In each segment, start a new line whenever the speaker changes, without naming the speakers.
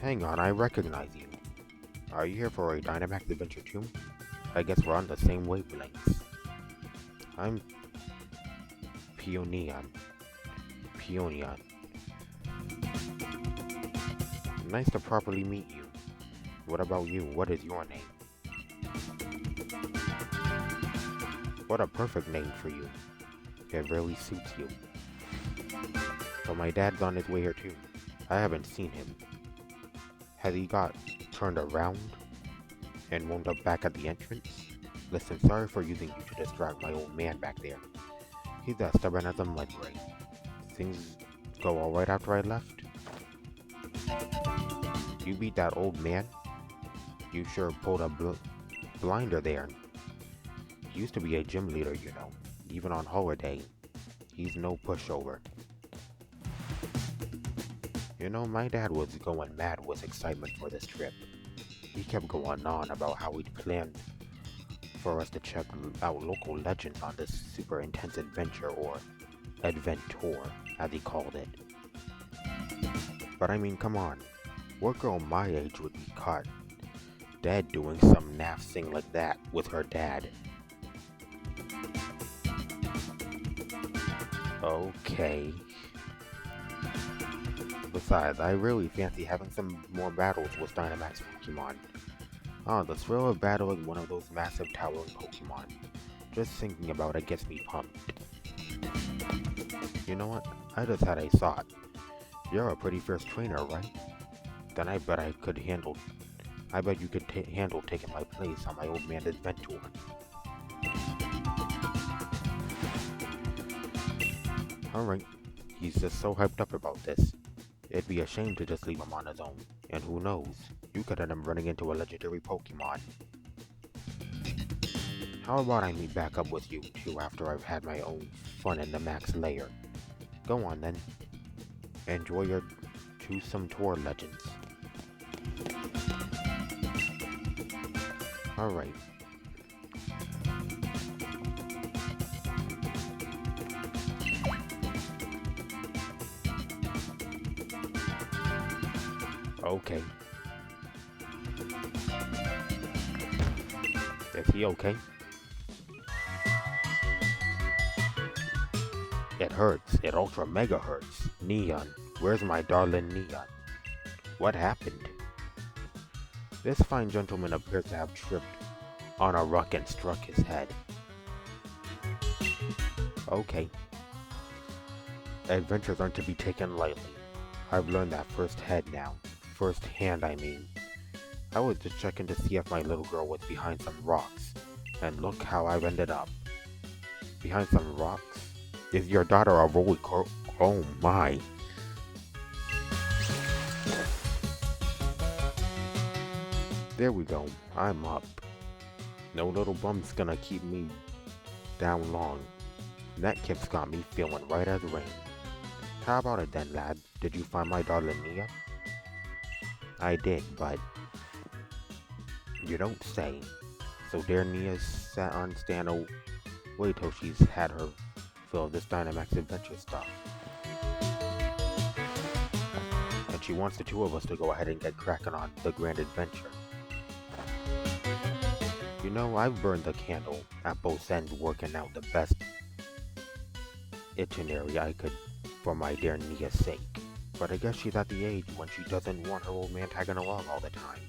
Hang on, I recognize you. Are you here for a Dynamax Adventure too? I guess we're on the same wavelengths. I'm Peonion. Peonion. Nice to properly meet you. What about you? What is your name? What a perfect name for you. It really suits you. So my dad's on his way here too. I haven't seen him. Has he got turned around and wound up back at the entrance? Listen, sorry for using you to distract my old man back there. He's as stubborn as a mud ray. Things go alright after I left? You beat that old man? You sure pulled a blinder there. He used to be a gym leader, you know. Even on holiday. He's no pushover. You know, my dad was going mad with excitement for this trip. He kept going on about how he'd planned for us to check out local legends on this super intense adventure, or adventure, as he called it. But I mean, come on. What girl my age would be caught dead doing some naff thing like that with her dad? Okay. Besides, I really fancy having some more battles with Dynamax Pokemon. The thrill of battling one of those massive towering Pokemon. Just thinking about it gets me pumped. You know what? I just had a thought. You're a pretty fierce trainer, right? Then I bet you could handle taking my place on my old man's adventure. Alright, he's just so hyped up about this. It'd be a shame to just leave him on his own. And who knows, you could end up running into a legendary Pokemon. How about I meet back up with you two after I've had my own fun in the max layer? Go on then. Enjoy your twosome tour legends. Alright. Okay. Is he okay? It hurts. It ultra mega hurts. Neon. Where's my darling Neon? What happened? This fine gentleman appears to have tripped on a rock and struck his head. Okay. Adventures aren't to be taken lightly. I've learned that firsthand now. Firsthand, I mean. I was just checking to see if my little girl was behind some rocks. And look how I've ended up. Behind some rocks? Is your daughter a roly Oh my. There we go. I'm up. No little bum's gonna keep me down long. That kip's got me feeling right as rain. How about it then, lad? Did you find my darling Nia? I did, but you don't say. So there Nia's sat on stand. Oh, wait till she's had her fill of this Dynamax adventure stuff. And she wants the two of us to go ahead and get cracking on the grand adventure. You know, I've burned the candle at both ends working out the best itinerary I could for my dear Nia's sake. But I guess she's at the age when she doesn't want her old man tagging along all the time.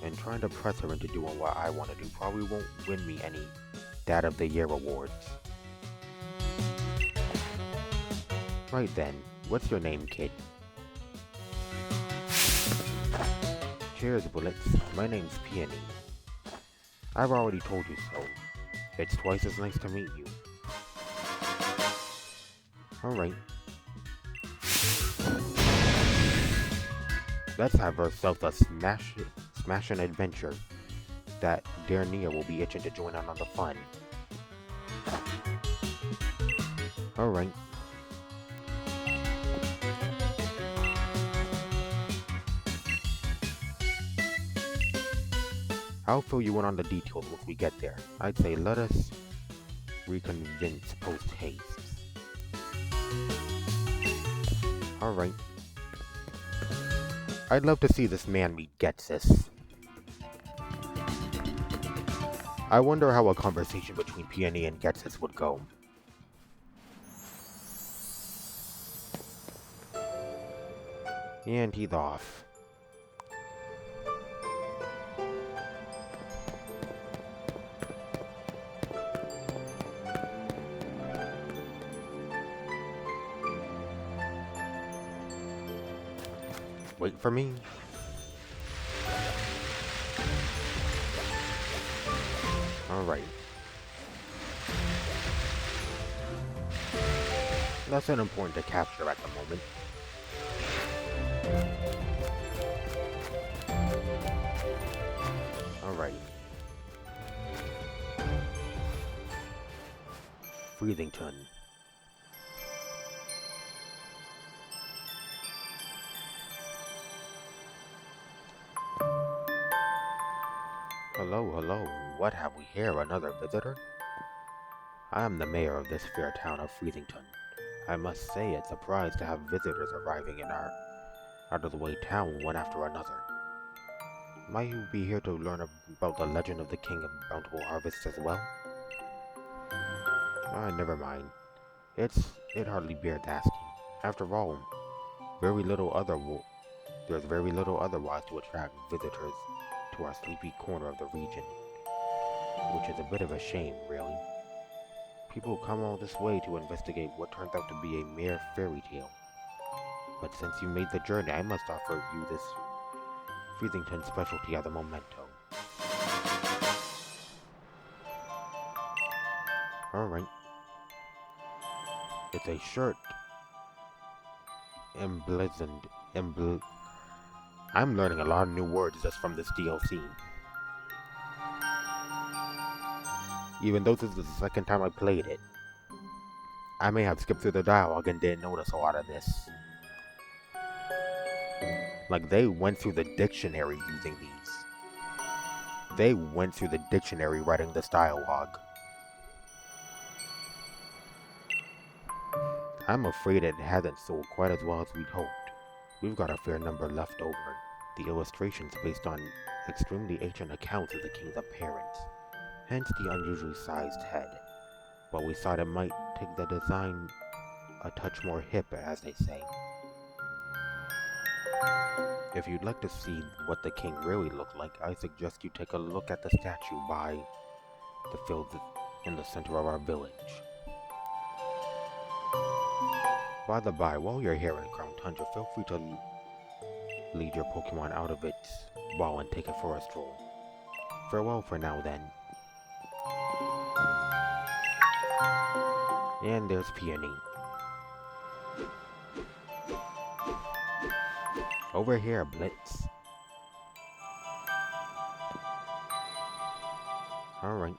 And trying to press her into doing what I want to do probably won't win me any Dad of the Year awards. Right then, what's your name, kid? Cheers, Bullets. My name's Peony. I've already told you so. It's twice as nice to meet you. Alright. Let's have ourselves a smashing adventure that dear Nia will be itching to join in on the fun. Alright. I'll fill you in on the details once we get there. I'd say let us reconvince post-haste. Alright. I'd love to see this man meet Getsis. I wonder how a conversation between Peony and Getsis would go. And he's off. Wait for me. Alright. That's an important to capture at the moment. Alright. Freezington. Hello, hello. What have we here? Another visitor? I am the mayor of this fair town of Freezington. I must say it's surprised to have visitors arriving in our out-of-the-way town one after another. Might you be here to learn about the legend of the King of Bountiful Harvests as well? Never mind. It hardly bears asking. After all, there's very little otherwise to attract visitors to our sleepy corner of the region, which is a bit of a shame, really. People come all this way to investigate what turns out to be a mere fairy tale. But since you made the journey, I must offer you this Freezington specialty as a memento. Alright. It's a shirt emblazoned. I'm learning a lot of new words just from this DLC. Even though this is the second time I played it. I may have skipped through the dialogue and didn't notice a lot of this. Like, they went through the dictionary using these. They went through the dictionary writing this dialogue. I'm afraid it hasn't sold quite as well as we'd hoped. We've got a fair number left over. The illustrations based on extremely ancient accounts of the king's appearance. Hence the unusually sized head. But we thought it might take the design a touch more hip, as they say. If you'd like to see what the king really looked like, I suggest you take a look at the statue by the field in the center of our village. By the by, while you're here in Crown Tundra, feel free to lead your Pokemon out of its wall and take it for a stroll. Farewell for now, then. And there's Peony. Over here, Blitz. Alright.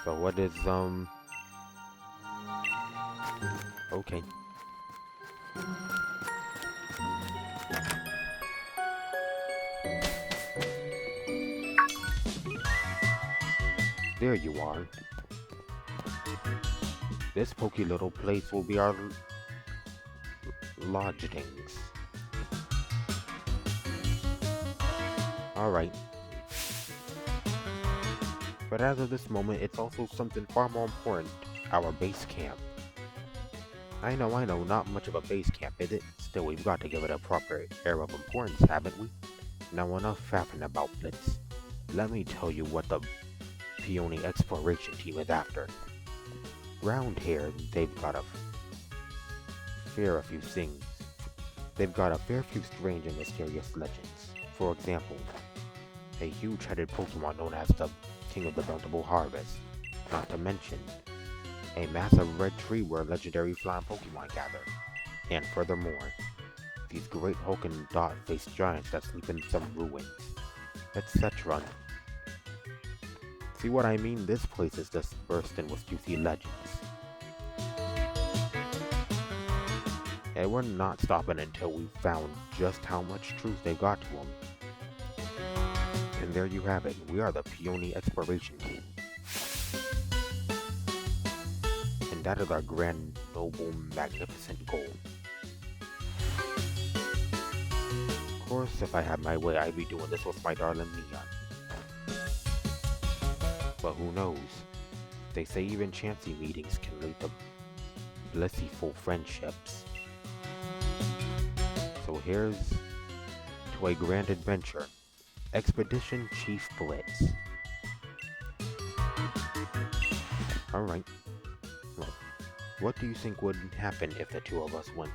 So what is, okay. There you are. This pokey little place will be our lodgings. Alright. But as of this moment, it's also something far more important, our base camp. I know, not much of a base camp, is it? Still, we've got to give it a proper air of importance, haven't we? Now enough faffing about Blitz. Let me tell you what the Peony Exploration Team is after. Round here, they've got a fair few things. They've got a fair few strange and mysterious legends. For example, a huge-headed Pokemon known as the King of the Bountiful Harvest. Not to mention, a massive red tree where legendary flying Pokemon gather. And furthermore, these great Hulk and dot-faced giants that sleep in some ruins, etc. See what I mean? This place is just bursting with juicy legends. And we're not stopping until we've found just how much truth they've got to them. And there you have it. We are the Peony Exploration Team. And that is our grand noble, magnificent goal. Of course, if I had my way, I'd be doing this with my darling Neon. But who knows? They say even chancy meetings can lead to blissful friendships. So here's to a grand adventure. Expedition Chief Blitz. Alright. Well, what do you think would happen if the two of us went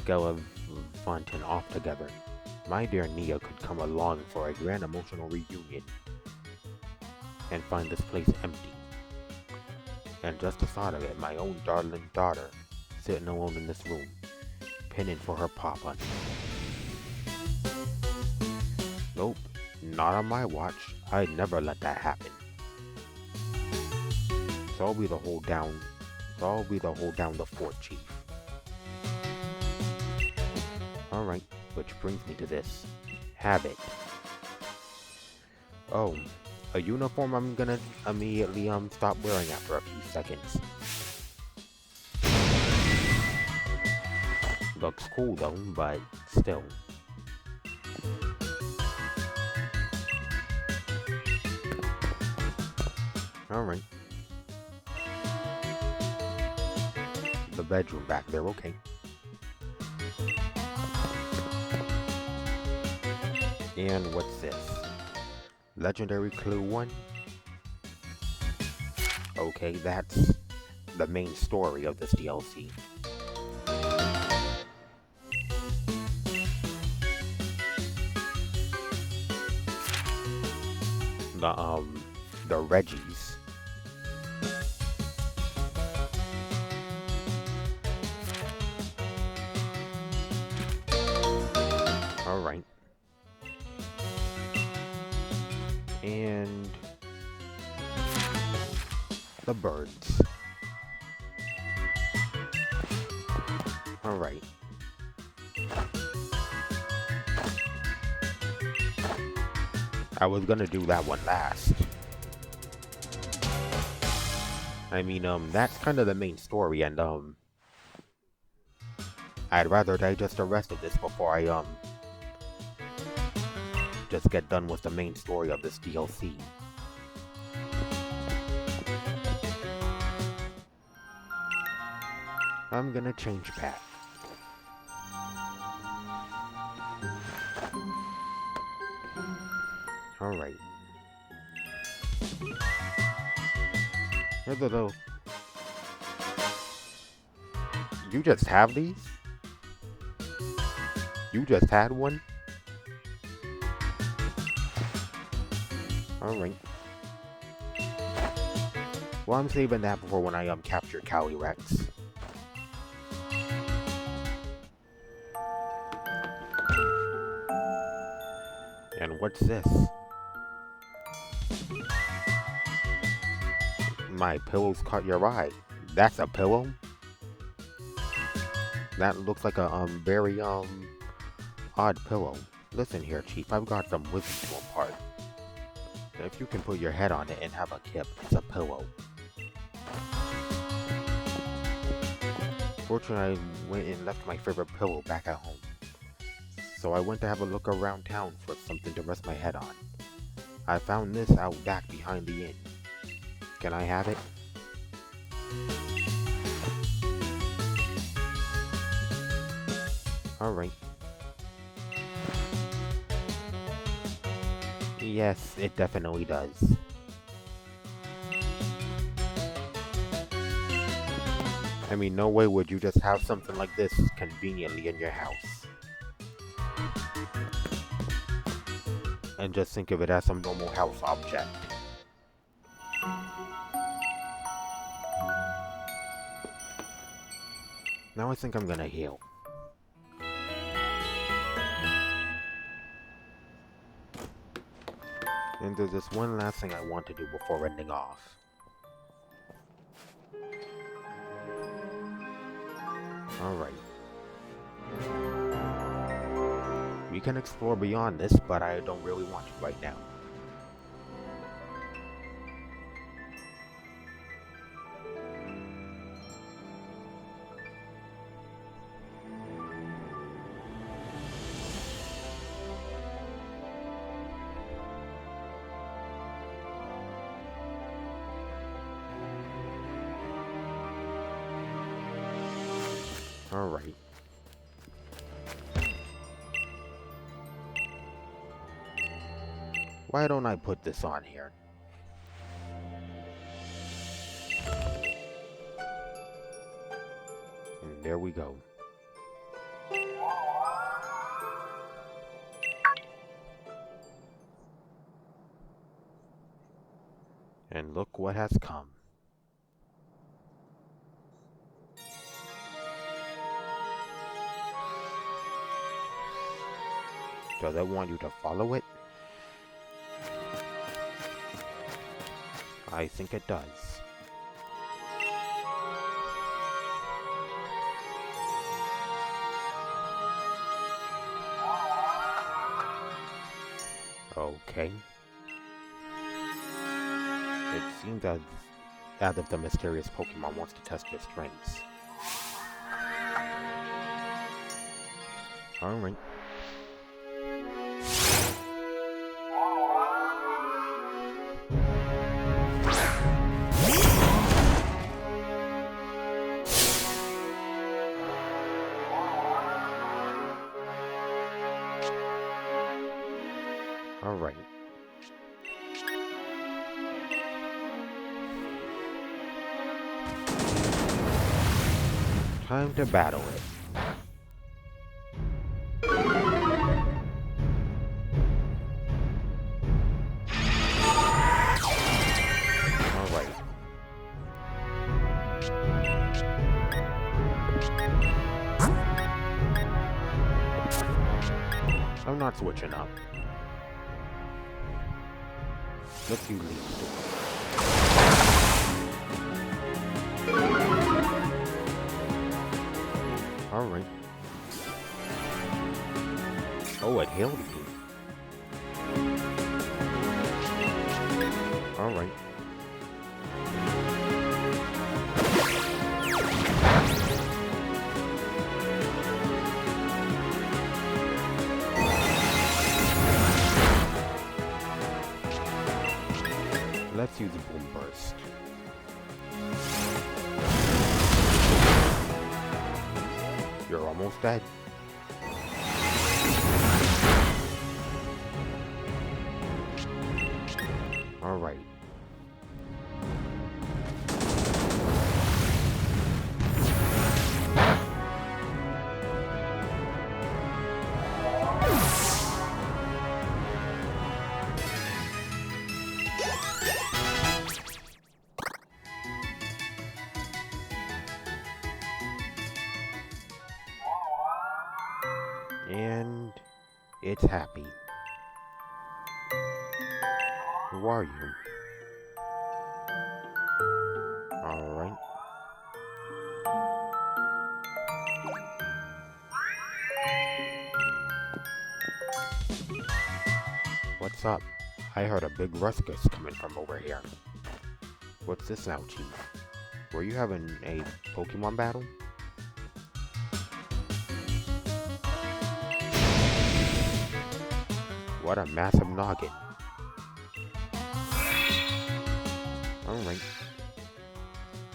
gallivanting off together? My dear Nia could come along for a grand emotional reunion and find this place empty. And just the thought of it, my own darling daughter sitting alone in this room, pinning for her papa. Nope, not on my watch. I'd never let that happen. So I'll be the hold down the fort, Chief. Alright, which brings me to this. Have it. Oh, a uniform I'm gonna immediately stop wearing after a few seconds. Looks cool though, but still. Alright. The bedroom back there, okay. And what's this? Legendary Clue 1? Okay, that's the main story of this DLC. The Reggies. Alright. And the birds. Alright. I was gonna do that one last. I mean, that's kind of the main story, and, I'd rather digest the rest of this before I, just get done with the main story of this DLC. I'm gonna change path. Alright. Here's a little... You just have these? You just had one? Alright. Well, I'm saving that before when I capture Calyrex. And what's this? My pillows caught your eye. That's a pillow? That looks like a very odd pillow. Listen here, Chief, I've got some wisdom to impart. If you can put your head on it and have a kip, it's a pillow. Fortunately, I went and left my favorite pillow back at home. So I went to have a look around town for something to rest my head on. I found this out back behind the inn. Can I have it? Alright. Yes, it definitely does. I mean, no way would you just have something like this conveniently in your house. And just think of it as some normal house object. Now I think I'm gonna heal. And there's this one last thing I want to do before ending off. Alright. We can explore beyond this, but I don't really want to right now. Alright. Why don't I put this on here? And there we go. And look what has come. Does it want you to follow it? I think it does. Okay. It seems as if the mysterious Pokemon wants to test your strengths. Alright. Alright. Time to battle it. Alright. I'm not switching up. Let's use these. Alright. Oh, it healed me. Alright. Let's use a Boom Burst. You're almost dead. Alright. And it's happy. Who are you? Alright. What's up? I heard a big ruckus coming from over here. What's this now, Chief? Were you having a Pokemon battle? What a massive noggin. Alright.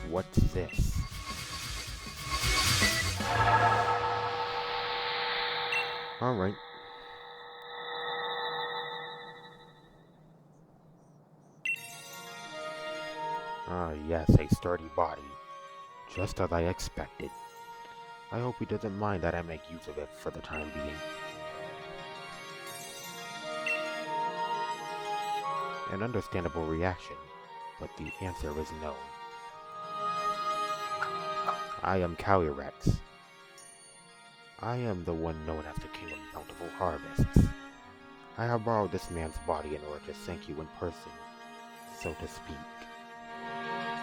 What's this? Alright. Ah, yes, a sturdy body. Just as I expected. I hope he doesn't mind that I make use of it for the time being. An understandable reaction, but the answer is no. I am Calyrex. I am the one known as the King of Bountiful Harvests. I have borrowed this man's body in order to thank you in person, so to speak.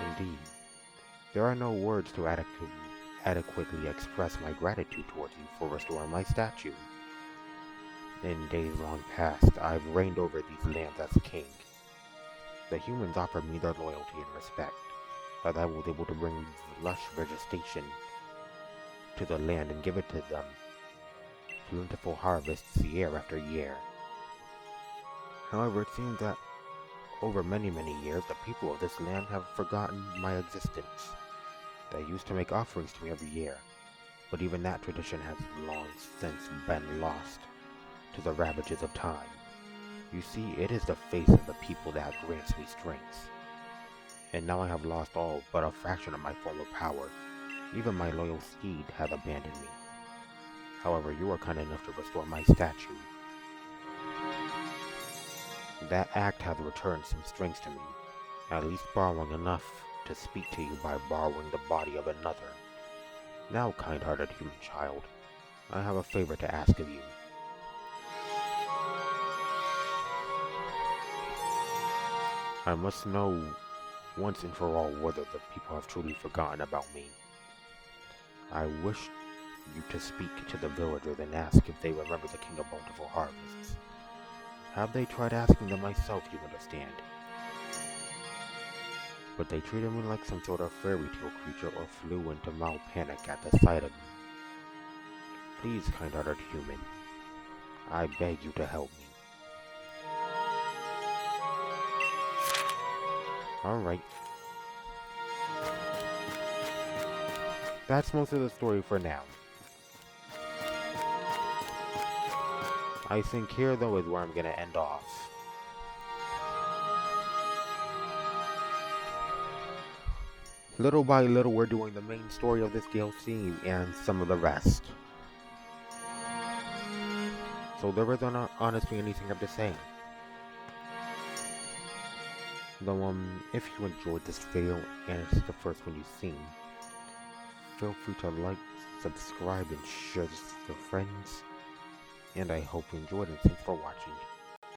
Indeed, there are no words to adequately express my gratitude towards you for restoring my statue. In days long past, I've reigned over these lands as king. The humans offered me their loyalty and respect, as I was able to bring lush vegetation to the land and give it to them. Plentiful harvests year after year. However, it seems that over many years, the people of this land have forgotten my existence. They used to make offerings to me every year, but even that tradition has long since been lost to the ravages of time. You see, it is the face of the people that grants me strength, and now I have lost all but a fraction of my former power. Even my loyal steed has abandoned me. However, you were kind enough to restore my statue. That act has returned some strength to me, at least borrowing enough to speak to you by borrowing the body of another. Now, kind-hearted human child, I have a favor to ask of you. I must know once and for all whether the people have truly forgotten about me. I wish you to speak to the villagers and ask if they remember the King of Bountiful Harvests. Have they tried asking them myself, you understand? But they treated me like some sort of fairy tale creature or flew into mild panic at the sight of me. Please, kind-hearted human, I beg you to help me. Alright. That's most of the story for now. I think here, though, is where I'm gonna end off. Little by little, we're doing the main story of this DLC and some of the rest. So there isn't honestly anything I have to say. Though, if you enjoyed this video and it's the first one you've seen, feel free to like, subscribe, and share this with your friends. And I hope you enjoyed it. Thanks for watching.